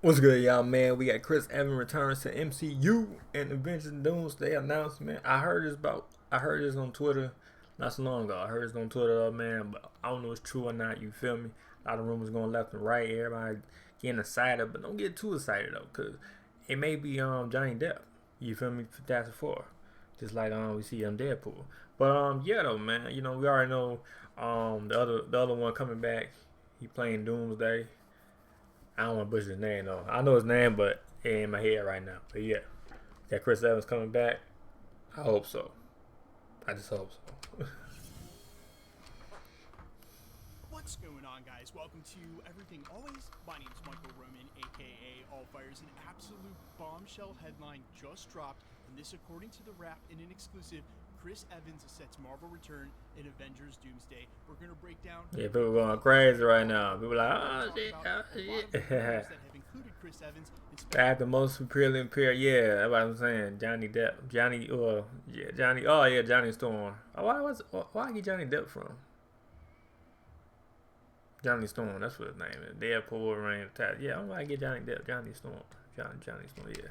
What's good, y'all, man? We got Chris Evans returns to MCU and Avengers Doomsday announcement. I heard this on Twitter not so long ago. I heard this on Twitter, man, but I don't know if it's true or not. You feel me? A lot of rumors going left and right. Everybody getting excited, but don't get too excited though, cause it may be Johnny Depp. You feel me? Fantastic Four, just like we see on Deadpool. But yeah though, man. You know we already know the other one coming back. He playing Doomsday. I don't want to butcher his name though. I know his name, but it ain't in my head right now. But yeah, got Chris Evans coming back. I hope so. I just hope so. What's going on, guys? Welcome to Everything Always. My name is Michael Roman, aka Allfire's. An absolute bombshell headline just dropped, and this according to the Wrap in an exclusive. Chris Evans sets Marvel return in Avengers Doomsday. We're going to break down... Yeah, people going crazy right now. People like, oh shit, oh shit. that have included Chris Evans. At the most superior imperial, yeah, that's what I'm saying. Johnny Depp, Johnny Storm. Oh, why I get Johnny Depp from? Johnny Storm, that's what his name is. Deadpool, Rain Attack. Yeah, I'm gonna get Johnny Depp, Johnny Storm, Johnny Storm. Yeah.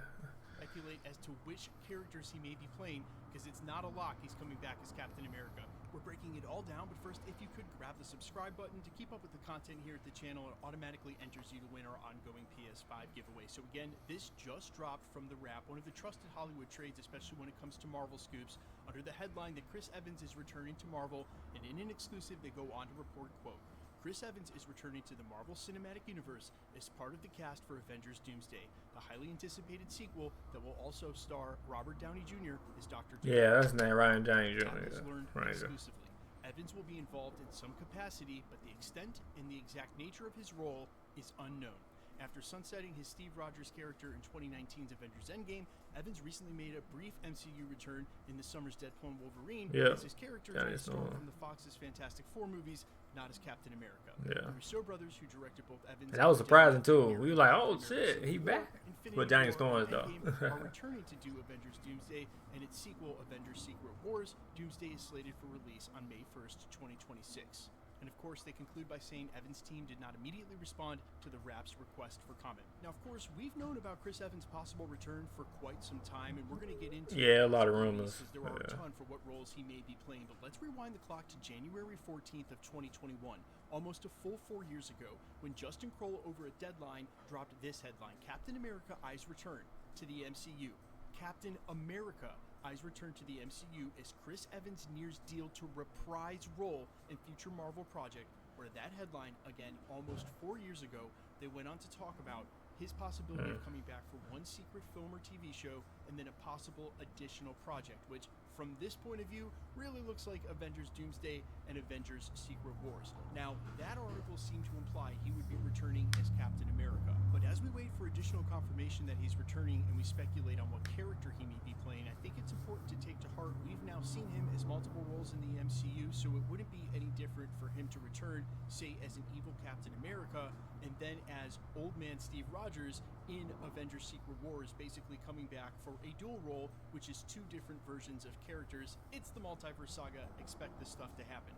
Speculate as to which characters he may be playing, because it's not a lock he's coming back as Captain America. We're breaking it all down, but first, if you could grab the subscribe button to keep up with the content here at the channel, it automatically enters you to win our ongoing PS5 giveaway. So again, this just dropped from the Wrap, one of the trusted Hollywood trades, especially when it comes to Marvel scoops, under the headline that Chris Evans is returning to Marvel, and in an exclusive, they go on to report, quote, Chris Evans is returning to the Marvel Cinematic Universe as part of the cast for Avengers Doomsday, the highly anticipated sequel that will also star Robert Downey Jr. as Dr. Doom. Yeah, that's his name, Ryan Downey Jr. Learned exclusively. Evans will be involved in some capacity, but the extent and the exact nature of his role is unknown. After sunsetting his Steve Rogers character in 2019's Avengers Endgame, Evans recently made a brief MCU return in the summer's Deadpool and Wolverine as his character transformed from the Fox's Fantastic Four movies, not as Captain America. The Russo brothers, who directed both Evans and that was surprising too. We were like, oh shit, he back. But Johnny Storm though. are returning to do Avengers Doomsday and its sequel, Avengers Secret Wars. Doomsday is slated for release on May 1st, 2026. And of course, they conclude by saying Evans' team did not immediately respond to the Wrap's request for comment. Now, of course, we've known about Chris Evans' possible return for quite some time, and we're going to get into a lot of rumors. There are a ton for what roles he may be playing, but let's rewind the clock to January 14th of 2021, almost a full 4 years ago, when Justin Kroll over at Deadline dropped this headline: Captain America eyes return to the MCU. Captain America eyes return to the MCU as Chris Evans nears deal to reprise role in future Marvel project, where that headline, again, almost 4 years ago, they went on to talk about his possibility of coming back for one secret film or TV show and then a possible additional project, which, from this point of view, really looks like Avengers Doomsday and Avengers Secret Wars. Now, that article seemed to imply he would be returning as Captain America, but as we wait for additional confirmation that he's returning and we speculate on what character he may be playing, I think it's important to take to heart we've now seen him as multiple roles in the MCU, so it wouldn't be any different for him to return, say, as an evil Captain America, and then as Old Man Steve Rogers in Avengers Secret Wars, basically coming back for a dual role, which is two different versions of characters. It's the multiverse saga. Expect this stuff to happen.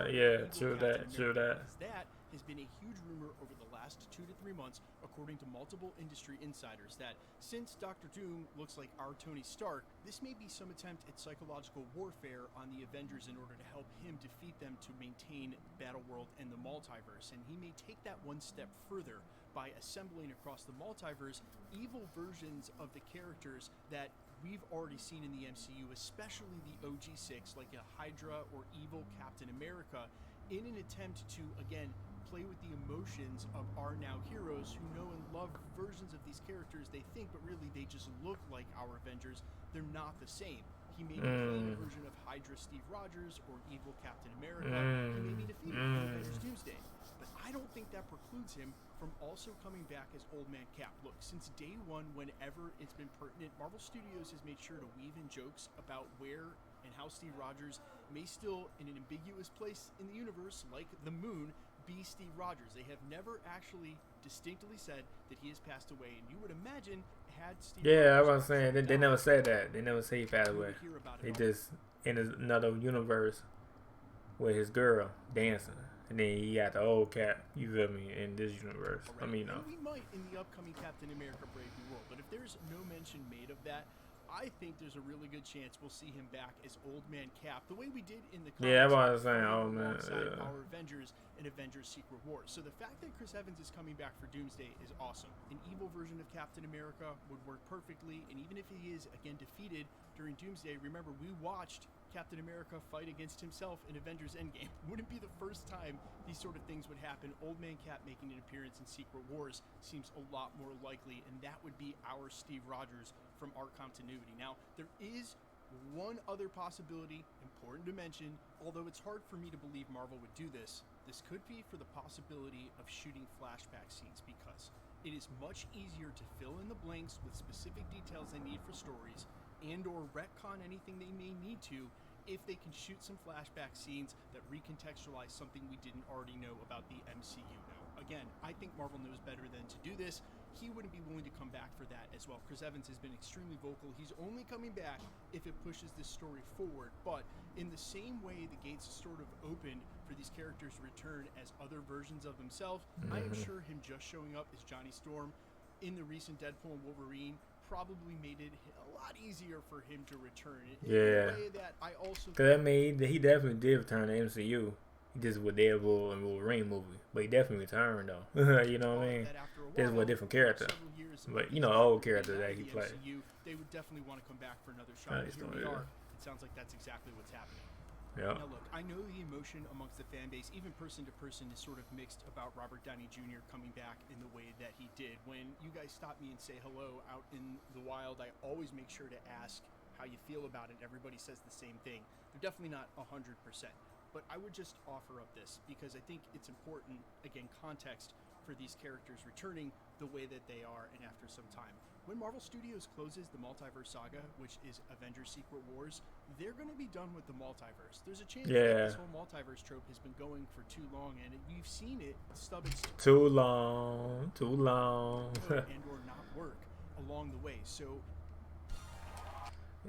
Yeah, true that. That has been a huge rumor over the last 2 to 3 months, according to multiple industry insiders, that since Dr. Doom looks like our Tony Stark, this may be some attempt at psychological warfare on the Avengers in order to help him defeat them to maintain Battleworld and the multiverse. And he may take that one step further by assembling across the multiverse evil versions of the characters that we've already seen in the MCU, especially the OG6, like a Hydra or evil Captain America, in an attempt to, again, play with the emotions of our now heroes who know and love versions of these characters they think, but really they just look like our Avengers. They're not the same. He may be playing a version of Hydra Steve Rogers or evil Captain America. He may be defeated in Avengers Doomsday. But I don't think that precludes him from also coming back as Old Man Cap. Look, since day one, whenever it's been pertinent, Marvel Studios has made sure to weave in jokes about where and how Steve Rogers may still, in an ambiguous place in the universe, like the moon, be Steve Rogers. They have never actually distinctly said that he has passed away, and you would imagine had Steve I was saying, they never said that. They never say he passed away. They just in another universe with his girl dancing. and then he got the old Cap. You feel me? In this universe, I mean, and we might in the upcoming Captain America Brave New World, but if there's no mention made of that, I think there's a really good chance we'll see him back as Old Man Cap, the way we did in the comics. Yeah, that's what I was saying. Oh man, alongside our Avengers and Avengers Secret Wars. So the fact that Chris Evans is coming back for Doomsday is awesome. An evil version of Captain America would work perfectly, and even if he is again defeated during Doomsday, remember we watched Captain America fight against himself in Avengers Endgame. Wouldn't be the first time these sort of things would happen. Old Man Cap making an appearance in Secret Wars seems a lot more likely, and that would be our Steve Rogers from our continuity. Now, there is one other possibility, important to mention, although it's hard for me to believe Marvel would do this. This could be for the possibility of shooting flashback scenes, because it is much easier to fill in the blanks with specific details they need for stories and or retcon anything they may need to if they can shoot some flashback scenes that recontextualize something we didn't already know about the MCU. Now, again, I think Marvel knows better than to do this. He wouldn't be willing to come back for that as well. Chris Evans has been extremely vocal. He's only coming back if it pushes this story forward. But in the same way the gates sort of opened for these characters to return as other versions of themselves, I am sure him just showing up as Johnny Storm in the recent Deadpool and Wolverine probably made it a lot easier for him to return. Yeah. In a way that I also because I mean, he definitely did return to MCU. Just with Deadpool and Wolverine movie, but he definitely returned though. You know what I mean? This was a different character, but you know, the old character that he played. They would definitely want to come back for another shot. Here we are. It sounds like that's exactly what's happening. Yeah. Now look, I know the emotion amongst the fan base, even person to person, is sort of mixed about Robert Downey Jr. coming back in the way that he did. When you guys stop me and say hello out in the wild, I always make sure to ask how you feel about it. Everybody says the same thing. They're definitely not 100%. But I would just offer up this because I think it's important, again, context for these characters returning the way that they are and after some time. When Marvel Studios closes the multiverse saga, which is Avengers Secret Wars, they're going to be done with the multiverse. There's a chance that this whole multiverse trope has been going for too long, and we've seen it stub its too long, and or not work along the way. So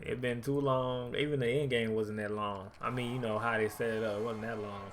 it been too long. Even the end game wasn't that long. I mean, you know how they set it up. It wasn't that long.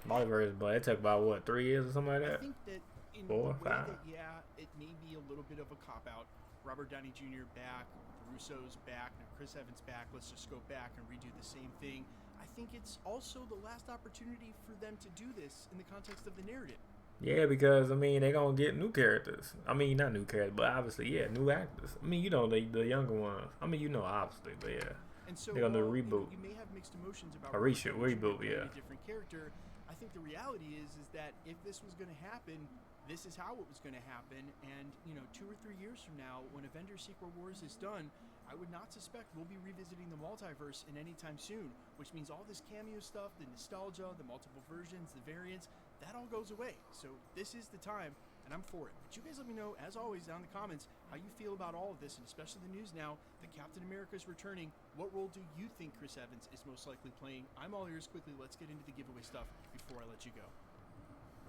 Multiverse, but it took about what, 3 years or something like that. I think that in 4 or 5. That, yeah, it may be a little bit of a cop out. Robert Downey Jr. back, Russo's back, now Chris Evans back. Let's just go back and redo the same thing. I think it's also the last opportunity for them to do this in the context of the narrative. Yeah, because I mean, they're gonna get new characters. I mean, not new characters, but obviously, yeah, new actors. I mean, you know, the younger ones. I mean, you know, obviously, but yeah, and so they're gonna do a reboot. You may have mixed emotions about a reboot, yeah. A different character. I think the reality is that if this was going to happen, this is how it was going to happen. And you know, 2 or 3 years from now, when Avengers Secret Wars is done, I would not suspect we'll be revisiting the multiverse in any time soon. Which means all this cameo stuff, the nostalgia, the multiple versions, the variants, that all goes away. So this is the time, and I'm for it. But you guys let me know, as always, down in the comments, how you feel about all of this, and especially the news now that Captain America is returning. What role do you think Chris Evans is most likely playing? I'm all ears. Quickly, let's get into the giveaway stuff before I let you go.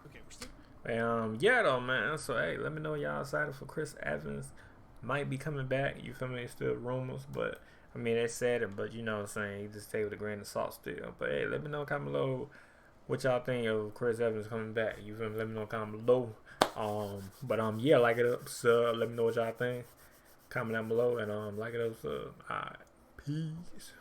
Okay, we're still... Yeah, though, man. So, hey, let me know y'all excited for Chris Evans. Might be coming back. You feel me? It's still rumors, but, I mean, they said it, but you know what I'm saying? You just take it with a grain of salt still. But, hey, let me know comment below what y'all think of Chris Evans coming back. You feel me? Let me know comment below. Yeah, like it up, sub. Let me know what y'all think. Comment down below and like it up, sub. Alright, peace.